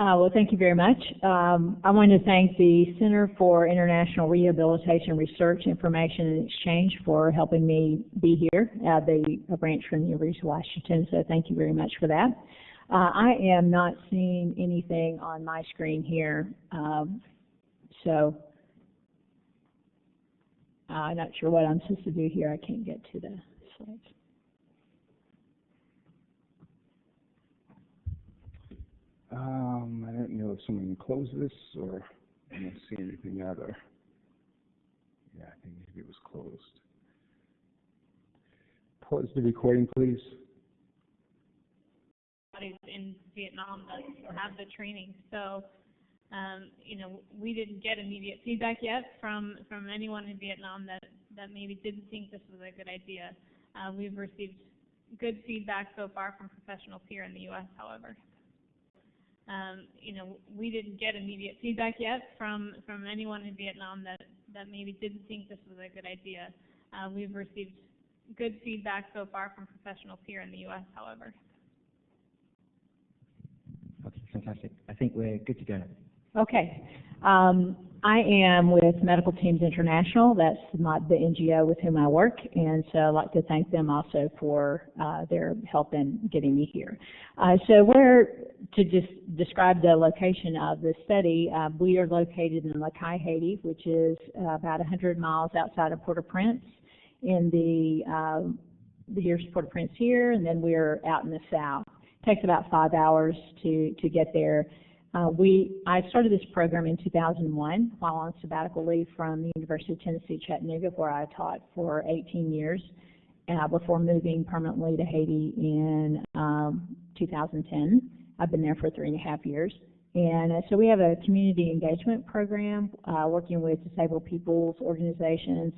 Well, thank you very much. I want to thank the Center for International Rehabilitation Research, Information, and Exchange for helping me be here at the branch from the University of Washington, so thank you very much for that. I am not seeing anything on my screen here, so I'm not sure what I'm supposed to do here. I can't get to the slides. I don't know if someone can close this or I don't see anything either. Yeah, I think maybe it was closed. Pause the recording, please. In Vietnam that have the training, so we didn't get immediate feedback yet from anyone in Vietnam that maybe didn't think this was a good idea. We've received good feedback so far from professionals here in the U.S., however. We didn't get immediate feedback yet from anyone in Vietnam that maybe didn't think this was a good idea. We've received good feedback so far from professionals here in the U.S., however. Okay, fantastic. I think we're good to go. Okay. I am with Medical Teams International. That's the NGO with whom I work, and so I'd like to thank them also for their help in getting me here. So to just describe the location of the study, we are located in Cayes, Haiti, which is about 100 miles outside of Port-au-Prince. Here's Port-au-Prince here, and then we're out in the south. It takes about 5 hours to get there. I started this program in 2001 while on sabbatical leave from the University of Tennessee, Chattanooga, where I taught for 18 years before moving permanently to Haiti in 2010. I've been there for 3.5 years. And so we have a community engagement program working with disabled people's organizations.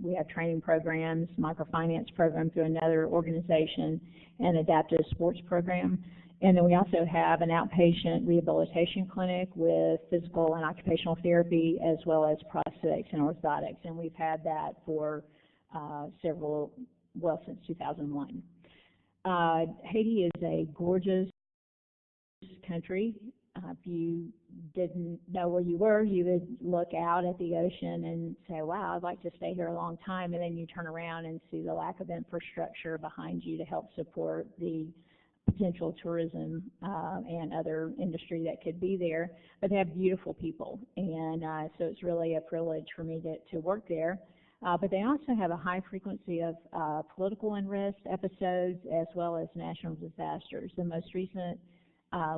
We have training programs, microfinance program through another organization, and adaptive sports program. And then we also have an outpatient rehabilitation clinic with physical and occupational therapy, as well as prosthetics and orthotics. And we've had that for since 2001. Haiti is a gorgeous country. If you didn't know where you were, you would look out at the ocean and say, wow, I'd like to stay here a long time. And then you turn around and see the lack of infrastructure behind you to help support the potential tourism and other industry that could be there. But they have beautiful people, and so it's really a privilege for me to work there. But they also have a high frequency of political unrest episodes as well as national disasters. The most recent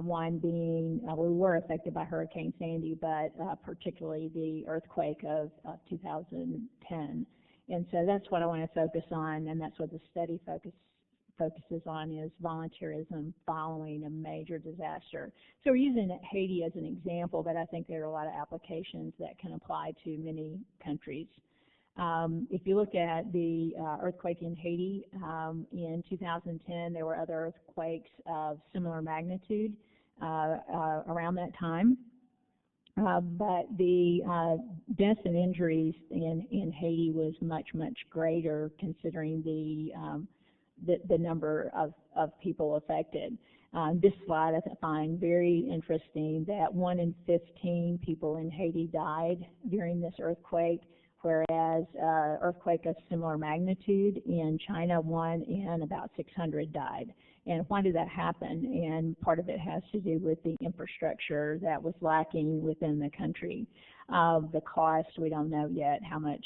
one being, we were affected by Hurricane Sandy, but particularly the earthquake of 2010. And so that's what I want to focus on, and that's what the study focuses on, is volunteerism following a major disaster. So we're using Haiti as an example, but I think there are a lot of applications that can apply to many countries. If you look at the earthquake in Haiti in 2010, there were other earthquakes of similar magnitude around that time. But the deaths and injuries in Haiti was much, much greater, considering the number of people affected. This slide I find very interesting, that 1 in 15 people in Haiti died during this earthquake, whereas earthquake of similar magnitude in China, 1 in about 600 died. And why did that happen? And part of it has to do with the infrastructure that was lacking within the country. The cost, we don't know yet how much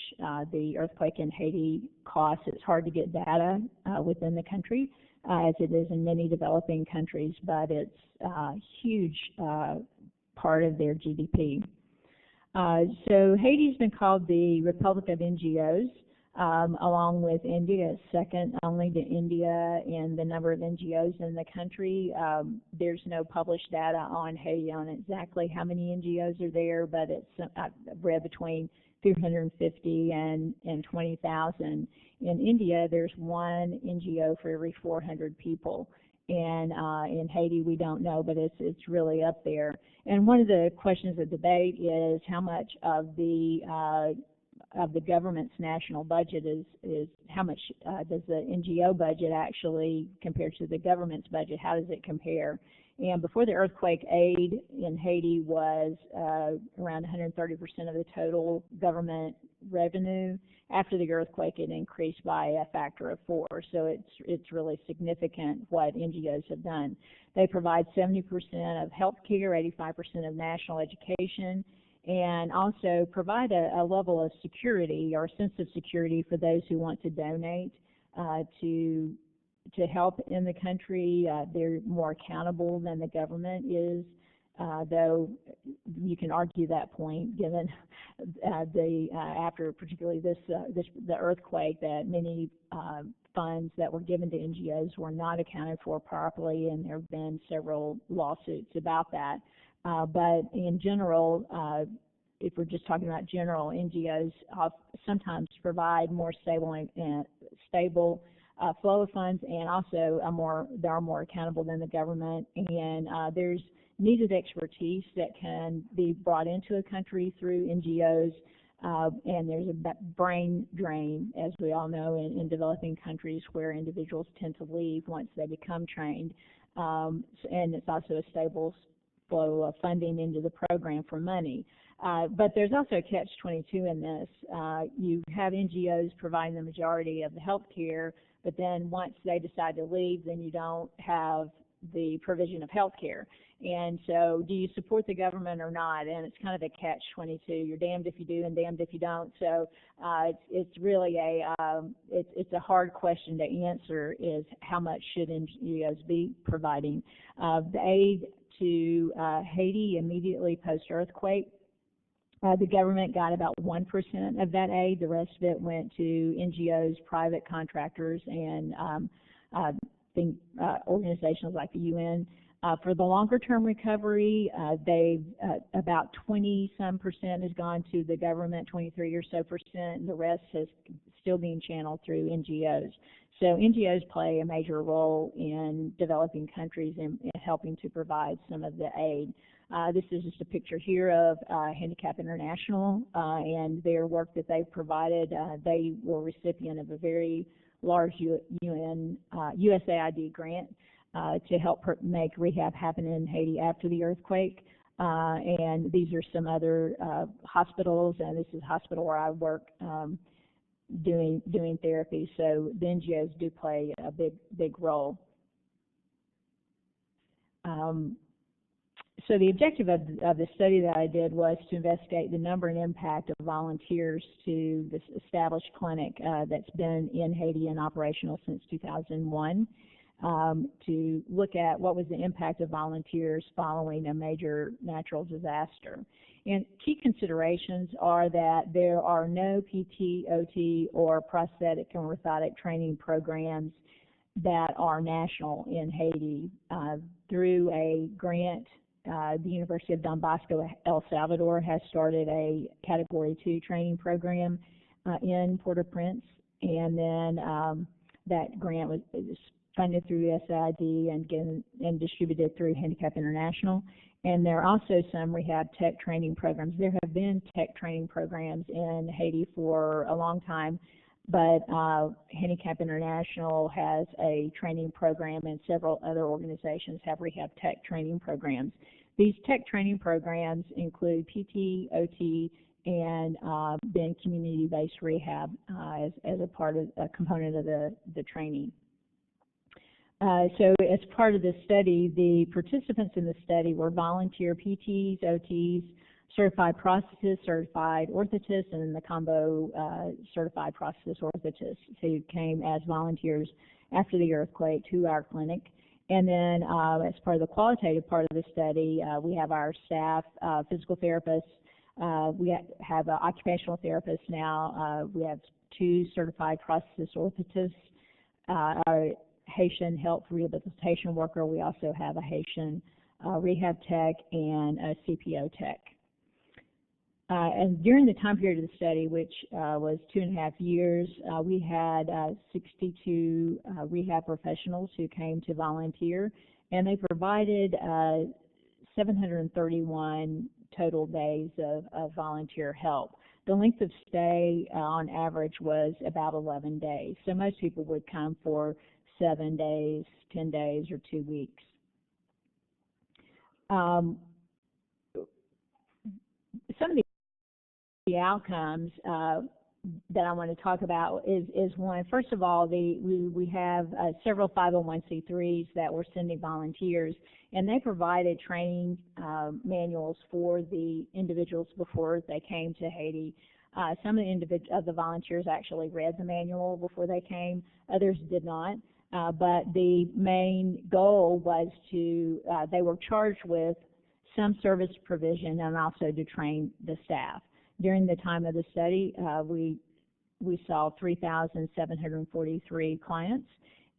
the earthquake in Haiti costs. It's hard to get data within the country, as it is in many developing countries, but it's a huge part of their GDP. So Haiti's been called the Republic of NGOs, along with India. It's second only to India in the number of NGOs in the country. There's no published data on Haiti on exactly how many NGOs are there, but I've read between 350 and 20,000. In India, there's 1 NGO for every 400 people. And in Haiti, we don't know, but it's really up there. And one of the questions of debate is how much of the government's national budget is how much does the NGO budget actually compare to the government's budget? How does it compare? And before the earthquake, aid in Haiti was around 130% of the total government revenue. After the earthquake, it increased by a factor of 4. So it's really significant what NGOs have done. They provide 70% of health care, 85% of national education, and also provide a level of security or a sense of security for those who want to donate to help in the country. They're more accountable than the government is, though you can argue that point given after particularly the earthquake, that many funds that were given to NGOs were not accounted for properly, and there have been several lawsuits about that. But in general, if we're just talking about general, NGOs sometimes provide more stable flow of funds, and also they are more accountable than the government. And there's needed expertise that can be brought into a country through NGOs, and there's a brain drain, as we all know, in developing countries where individuals tend to leave once they become trained. And it's also a stable flow of funding into the program for money. But there's also a catch-22 in this. You have NGOs providing the majority of the health care, but then once they decide to leave, then you don't have the provision of health care. And so do you support the government or not? And it's kind of a catch-22. You're damned if you do and damned if you don't. So it's really it's a hard question to answer, is how much should NGOs be providing. The aid to Haiti immediately post-earthquake, the government got about 1% of that aid. The rest of it went to NGOs, private contractors, and organizations like the UN. For the longer-term recovery, about 20-some% has gone to the government, 23 or so percent, and the rest is still being channeled through NGOs. So NGOs play a major role in developing countries and helping to provide some of the aid. This is just a picture here of Handicap International and their work that they've provided. They were recipient of a very large USAID grant to help make rehab happen in Haiti after the earthquake. And these are some other hospitals, and this is a hospital where I work doing therapy. So the NGOs do play a big role. So the objective of the study that I did was to investigate the number and impact of volunteers to this established clinic that's been in Haiti and operational since 2001, to look at what was the impact of volunteers following a major natural disaster. And key considerations are that there are no PT, OT, or prosthetic and orthotic training programs that are national in Haiti. Through a grant, the University of Don Bosco, El Salvador, has started a Category 2 training program in Port-au-Prince, and then that grant was funded through USAID and distributed through Handicap International. And there are also some rehab tech training programs. There have been tech training programs in Haiti for a long time, but Handicap International has a training program, and several other organizations have rehab tech training programs. These tech training programs include PT, OT, and then community-based rehab as a component of the training. So as part of this study, the participants in the study were volunteer PTs, OTs, certified prosthetists, certified orthotists, and then the combo certified prosthetist orthotists who came as volunteers after the earthquake to our clinic. And then as part of the qualitative part of the study, we have our staff, physical therapists. We have occupational therapists now. We have 2 certified prosthetist orthotists. Our Haitian health rehabilitation worker. We also have a Haitian rehab tech and a CPO tech. And during the time period of the study, which was 2.5 years, we had 62 rehab professionals who came to volunteer, and they provided 731 total days of volunteer help. The length of stay on average was about 11 days. So most people would come for 7 days, 10 days, or 2 weeks. Some of the outcomes that I want to talk about is one. First of all, we have several 501c3s that were sending volunteers, and they provided training manuals for the individuals before they came to Haiti. Some of the volunteers actually read the manual before they came. Others did not. But the main goal was they were charged with some service provision and also to train the staff. During the time of the study, we saw 3,743 clients,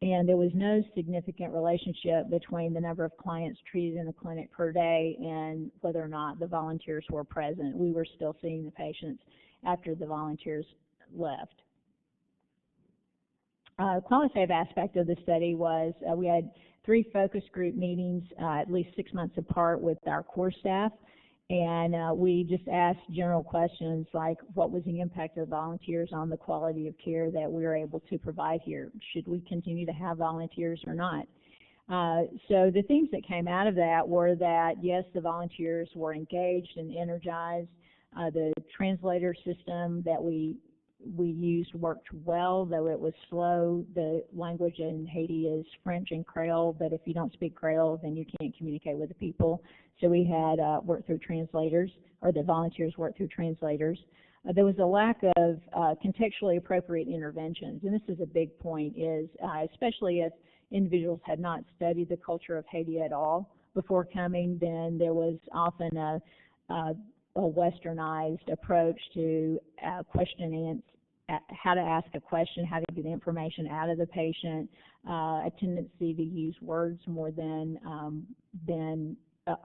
and there was no significant relationship between the number of clients treated in the clinic per day and whether or not the volunteers were present. We were still seeing the patients after the volunteers left. Qualitative aspect of the study was we had 3 focus group meetings at least 6 months apart with our core staff, and we just asked general questions like what was the impact of volunteers on the quality of care that we were able to provide here? Should we continue to have volunteers or not? So the things that came out of that were that, yes, the volunteers were engaged and energized. The translator system that we used worked well, though it was slow. The language in Haiti is French and Creole, but if you don't speak Creole, then you can't communicate with the people. So we had worked through translators, or the volunteers worked through translators. There was a lack of contextually appropriate interventions, and this is a big point, especially if individuals had not studied the culture of Haiti at all before coming, then there was often a westernized approach to question and how to ask a question, how to get information out of the patient, a tendency to use words more than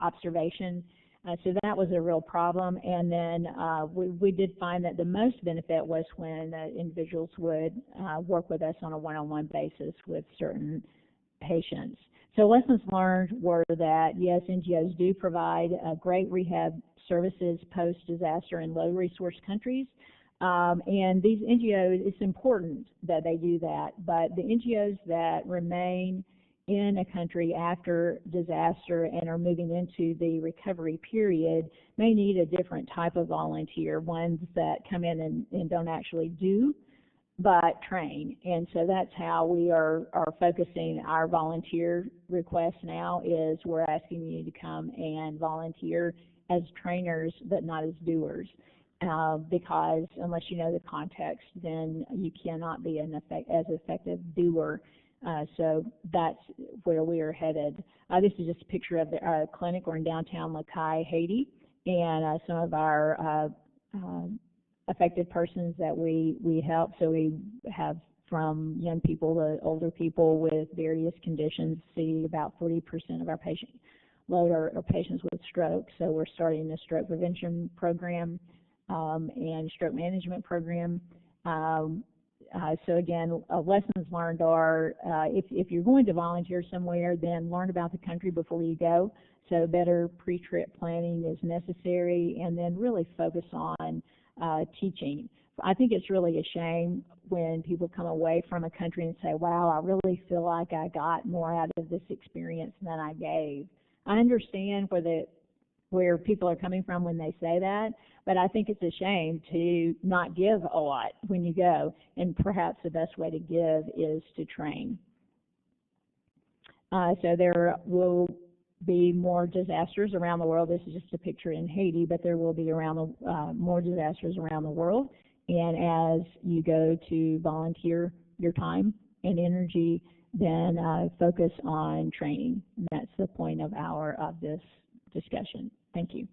observation. So that was a real problem. And then we did find that the most benefit was when individuals would work with us on a one-on-one basis with certain patients. So lessons learned were that, yes, NGOs do provide great rehab services post-disaster in low-resource countries. And these NGOs, it's important that they do that, but the NGOs that remain in a country after disaster and are moving into the recovery period may need a different type of volunteer, ones that come in and don't actually do, but train. And so that's how we are focusing our volunteer request now, is we're asking you to come and volunteer as trainers but not as doers, because unless you know the context, then you cannot be as effective doer. So that's where we are headed. This is just a picture of the clinic. We're in downtown Cayes, Haiti, and some of our affected persons that we help. So we have from young people to older people with various conditions. See, about 40% of our patient load are patients with stroke. So we're starting a stroke prevention program and stroke management program. So again, lessons learned are if you're going to volunteer somewhere, then learn about the country before you go. So better pre-trip planning is necessary, and then really focus on teaching. I think it's really a shame when people come away from a country and say, wow, I really feel like I got more out of this experience than I gave. I understand where people are coming from when they say that, but I think it's a shame to not give a lot when you go, and perhaps the best way to give is to train. So there will be more disasters around the world. This is just a picture in Haiti, but there will be more disasters around the world. And as you go to volunteer your time and energy, then focus on training. And that's the point of this discussion. Thank you.